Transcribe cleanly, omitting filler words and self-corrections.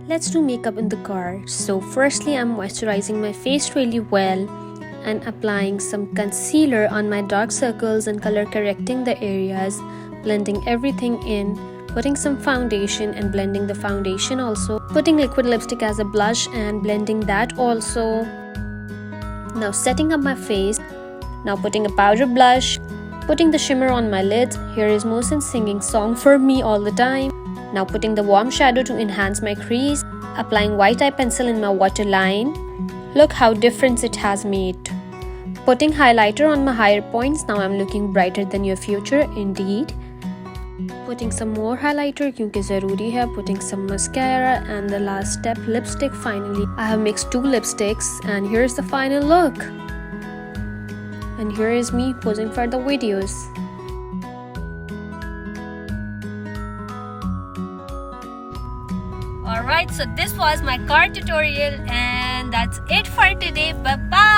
Let's do makeup in the car. So firstly, I'm moisturizing my face really well and applying some concealer on my dark circles and color correcting the areas, blending everything in, putting some foundation and blending the foundation also, putting liquid lipstick as a blush and blending that also. Now setting up my face. Now putting a powder blush, putting the shimmer on my lids. Here is Mohsin singing song for me all the time. Now putting the warm shadow to enhance my crease, applying white eye pencil in my waterline. Look how difference it has made. Putting highlighter on my higher points. Now I'm looking brighter than your future indeed. Putting some more highlighter क्योंकि ज़रूरी है. Putting some mascara and the last step lipstick. Finally, I have mixed 2 lipsticks and here's the final look. And here is me posing for the videos. Alright, so this was my car tutorial and that's it for today. Bye bye.